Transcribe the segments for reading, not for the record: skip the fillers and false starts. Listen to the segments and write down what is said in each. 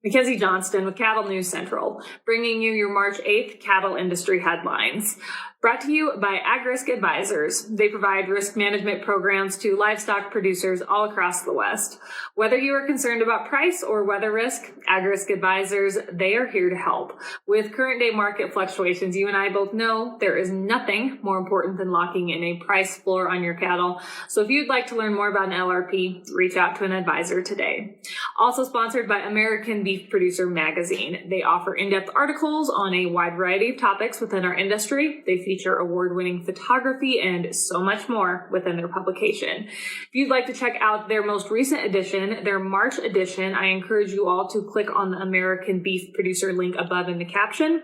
Mackenzie Johnston with Cattle News Central, bringing you your March 8th cattle industry headlines. Brought to you by AgRisk Advisors. They provide risk management programs to livestock producers all across the West. Whether you are concerned about price or weather risk, AgRisk Advisors, they are here to help. With current day market fluctuations, you and I both know there is nothing more important than locking in a price floor on your cattle. So if you'd like to learn more about an LRP, reach out to an advisor today. Also sponsored by American Beef Producer Magazine. They offer in-depth articles on a wide variety of topics within our industry. They feature award-winning photography and so much more within their publication. If you'd like to check out their most recent edition, their March edition, I encourage you all to click on the American Beef Producer link above in the caption.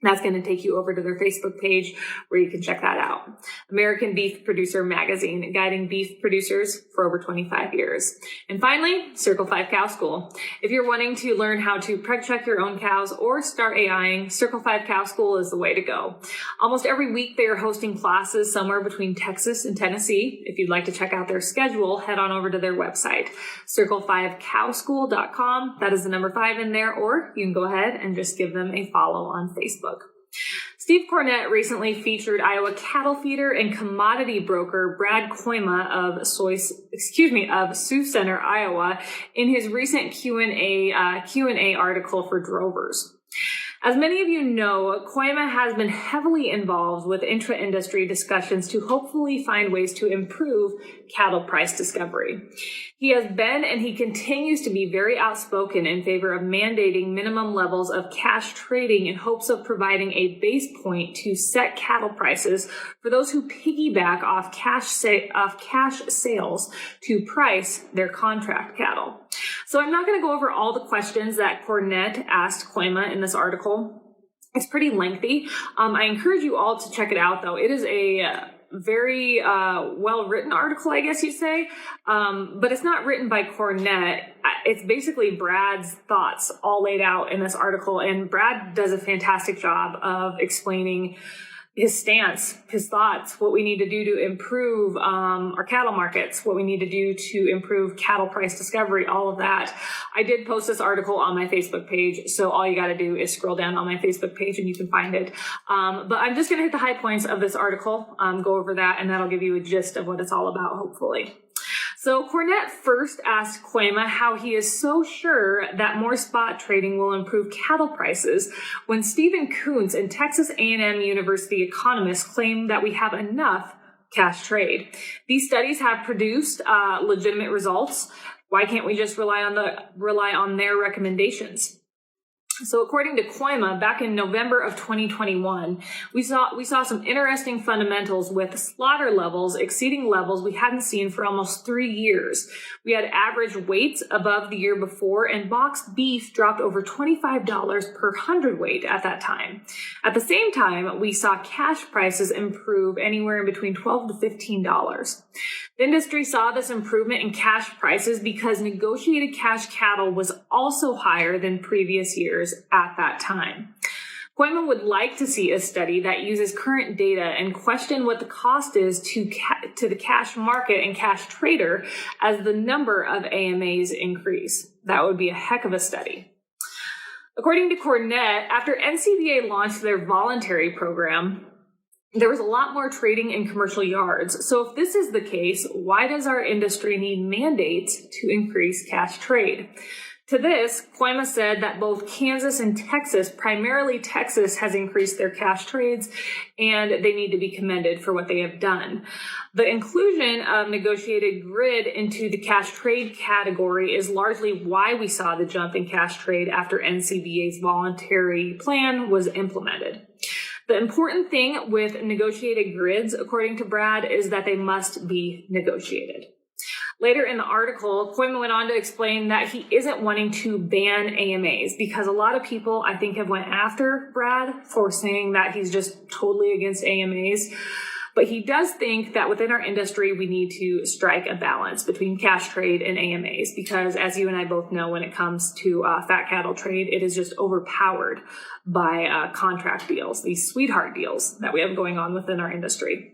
That's going to take you over to their Facebook page where you can check that out. American Beef Producer Magazine, guiding beef producers for over 25 years. And finally, Circle 5 Cow School. If you're wanting to learn how to preg check your own cows or start AIing, Circle 5 Cow School is the way to go. Almost every week they are hosting classes somewhere between Texas and Tennessee. If you'd like to check out their schedule, head on over to their website, circle5cowschool.com. That is the number 5 in there, or you can go ahead and just give them a follow on Facebook. Steve Cornett recently featured Iowa cattle feeder and commodity broker Brad Kooima of Sioux Center, Iowa, in his recent Q&A article for drovers. As many of you know, Kooima has been heavily involved with intra-industry discussions to hopefully find ways to improve cattle price discovery. He has been and he continues to be very outspoken in favor of mandating minimum levels of cash trading in hopes of providing a base point to set cattle prices for those who piggyback off cash sales to price their contract cattle. So I'm not going to go over all the questions that Cornett asked Kooima in this article. It's pretty lengthy. I encourage you all to check it out, though. It is a very well-written article, I guess you'd say, but it's not written by Cornett. It's basically Brad's thoughts all laid out in this article, and Brad does a fantastic job of explaining his stance, his thoughts, what we need to do to improve our cattle markets, what we need to do to improve cattle price discovery, all of that. I did post this article on my Facebook page, so all you got to do is scroll down on my Facebook page and you can find it. But I'm just going to hit the high points of this article, go over that, and that'll give you a gist of what it's all about, hopefully. So Cornett first asked Kooima how he is so sure that more spot trading will improve cattle prices when Stephen Kuntz and Texas A&M University economists claim that we have enough cash trade. These studies have produced legitimate results. Why can't we just rely on their recommendations? So according to Kooima, back in November of 2021, we saw some interesting fundamentals with slaughter levels exceeding levels we hadn't seen for almost 3 years. We had average weights above the year before, and boxed beef dropped over $25 per hundredweight at that time. At the same time, we saw cash prices improve anywhere in between $12 to $15. The industry saw this improvement in cash prices because negotiated cash cattle was also higher than previous years at that time. Kooima would like to see a study that uses current data and question what the cost is to the cash market and cash trader as the number of AMAs increase. That would be a heck of a study. According to Cornett, after NCBA launched their voluntary program, there was a lot more trading in commercial yards. So if this is the case, why does our industry need mandates to increase cash trade? To this, Kooima said that both Kansas and Texas, primarily Texas, has increased their cash trades, and they need to be commended for what they have done. The inclusion of negotiated grid into the cash trade category is largely why we saw the jump in cash trade after NCBA's voluntary plan was implemented. The important thing with negotiated grids, according to Brad, is that they must be negotiated. Later in the article, Kooima went on to explain that he isn't wanting to ban AMAs because a lot of people, I think, have went after Brad for saying that he's just totally against AMAs. But he does think that within our industry, we need to strike a balance between cash trade and AMAs because, as you and I both know, when it comes to fat cattle trade, it is just overpowered by contract deals, these sweetheart deals that we have going on within our industry.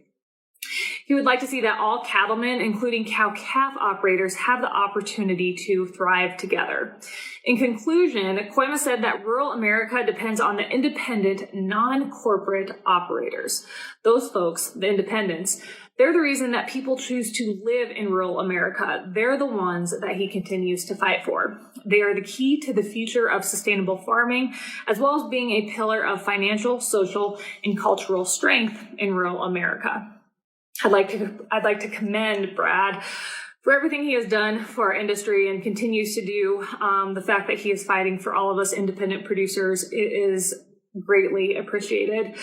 He would like to see that all cattlemen, including cow-calf operators, have the opportunity to thrive together. In conclusion, Kooima said that rural America depends on the independent, non-corporate operators. Those folks, the independents, they're the reason that people choose to live in rural America. They're the ones that he continues to fight for. They are the key to the future of sustainable farming, as well as being a pillar of financial, social, and cultural strength in rural America. I'd like to commend Brad for everything he has done for our industry and continues to do. The fact that he is fighting for all of us independent producers is greatly appreciated.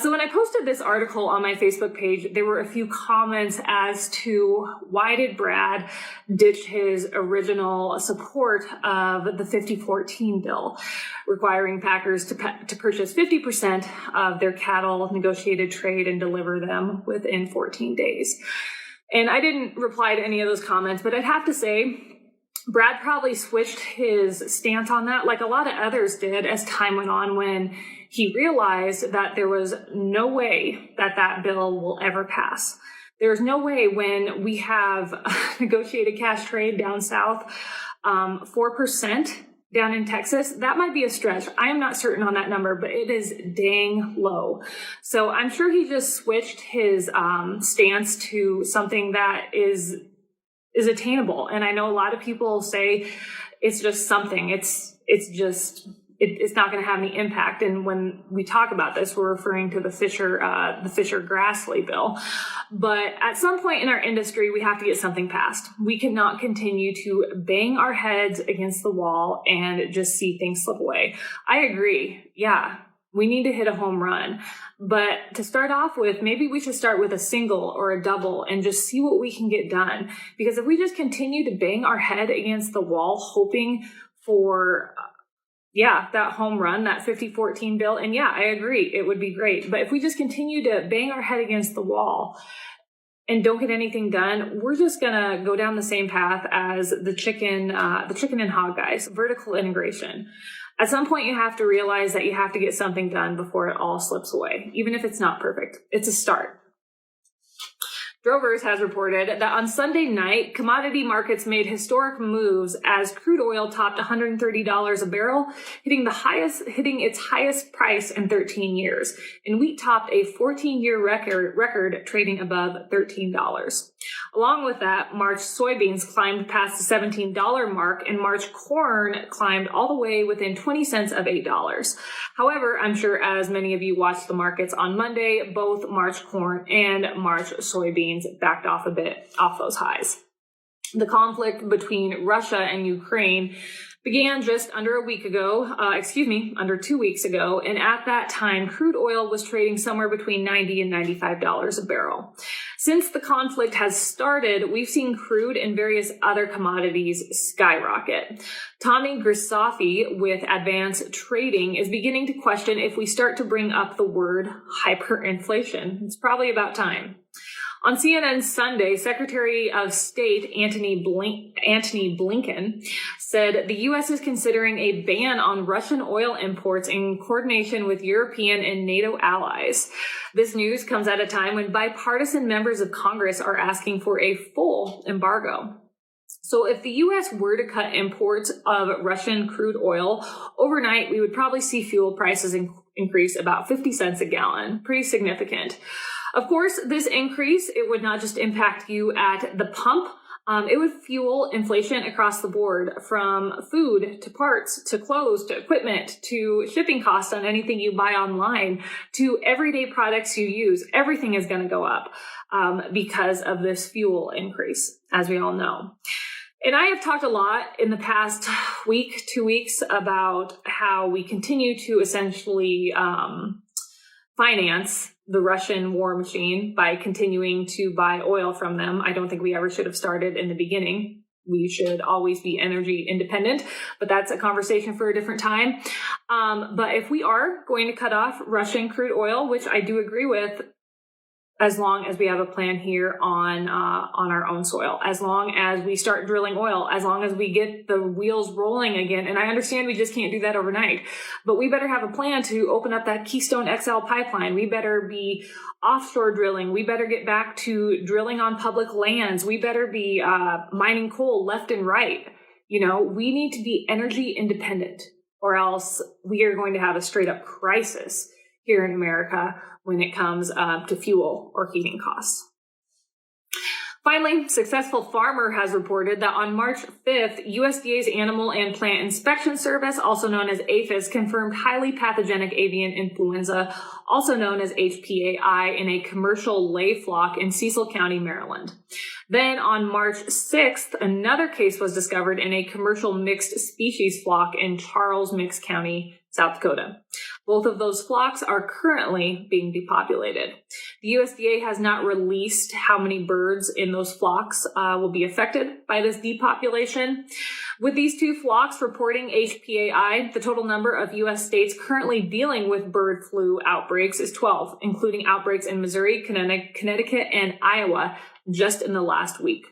So when I posted this article on my Facebook page, there were a few comments as to why did Brad ditch his original support of the 5014 bill, requiring packers to purchase 50% of their cattle, negotiated trade, and deliver them within 14 days. And I didn't reply to any of those comments, but I'd have to say, Brad probably switched his stance on that like a lot of others did as time went on, when he realized that there was no way that that bill will ever pass. There's no way when we have negotiated cash trade down south, 4% down in Texas, that might be a stretch. I am not certain on that number, but it is dang low. So I'm sure he just switched his stance to something that is attainable. And I know a lot of people say it's just something. It's not going to have any impact. And when we talk about this, we're referring to the Fisher-Grassley bill. But at some point in our industry, we have to get something passed. We cannot continue to bang our heads against the wall and just see things slip away. I agree. Yeah, we need to hit a home run. But to start off with, maybe we should start with a single or a double and just see what we can get done. Because if we just continue to bang our head against the wall, hoping for, that home run, that 5014 bill, and I agree, it would be great. But if we just continue to bang our head against the wall and don't get anything done, we're just going to go down the same path as the chicken and hog guys, vertical integration. At some point, you have to realize that you have to get something done before it all slips away, even if it's not perfect. It's a start. Drovers has reported that on Sunday night, commodity markets made historic moves as crude oil topped $130 a barrel, hitting its highest price in 13 years. And wheat topped a 14-year record trading above $13. Along with that, March soybeans climbed past the $17 mark, and March corn climbed all the way within 20 cents of $8. However, I'm sure as many of you watched the markets on Monday, both March corn and March soybeans backed off a bit off those highs. The conflict between Russia and Ukraine began just under 2 weeks ago, and at that time, crude oil was trading somewhere between $90 and $95 a barrel. Since the conflict has started, we've seen crude and various other commodities skyrocket. Tommy Grisafi with Advanced Trading is beginning to question if we start to bring up the word hyperinflation. It's probably about time. On CNN Sunday, Secretary of State Antony Blinken said the U.S. is considering a ban on Russian oil imports in coordination with European and NATO allies. This news comes at a time when bipartisan members of Congress are asking for a full embargo. So if the U.S. were to cut imports of Russian crude oil overnight, we would probably see fuel prices increase about 50 cents a gallon. Pretty significant. Of course, this increase, it would not just impact you at the pump. It would fuel inflation across the board, from food to parts to clothes to equipment to shipping costs on anything you buy online to everyday products you use. Everything is going to go up because of this fuel increase, as we all know. And I have talked a lot in the past week, 2 weeks, about how we continue to essentially finance the Russian war machine by continuing to buy oil from them. I don't think we ever should have started in the beginning. We should always be energy independent, but that's a conversation for a different time. But if we are going to cut off Russian crude oil, which I do agree with, as long as we have a plan here on our own soil, as long as we start drilling oil, as long as we get the wheels rolling again. And I understand we just can't do that overnight, but we better have a plan to open up that Keystone XL pipeline. We better be offshore drilling. We better get back to drilling on public lands. We better be mining coal left and right. You know, we need to be energy independent, or else we are going to have a straight up crisis here in America when it comes to fuel or heating costs. Finally, Successful Farmer has reported that on March 5th, USDA's Animal and Plant Inspection Service, also known as APHIS, confirmed highly pathogenic avian influenza, also known as HPAI, in a commercial lay flock in Cecil County, Maryland. Then on March 6th, another case was discovered in a commercial mixed species flock in Charles Mix County, South Dakota. Both of those flocks are currently being depopulated. The USDA has not released how many birds in those flocks will be affected by this depopulation. With these two flocks reporting HPAI, the total number of U.S. states currently dealing with bird flu outbreaks is 12, including outbreaks in Missouri, Connecticut, and Iowa just in the last week.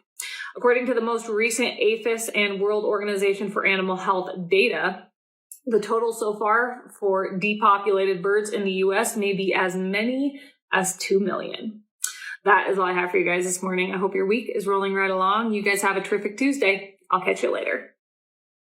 According to the most recent APHIS and World Organization for Animal Health data, the total so far for depopulated birds in the U.S. may be as many as 2 million. That is all I have for you guys this morning. I hope your week is rolling right along. You guys have a terrific Tuesday. I'll catch you later.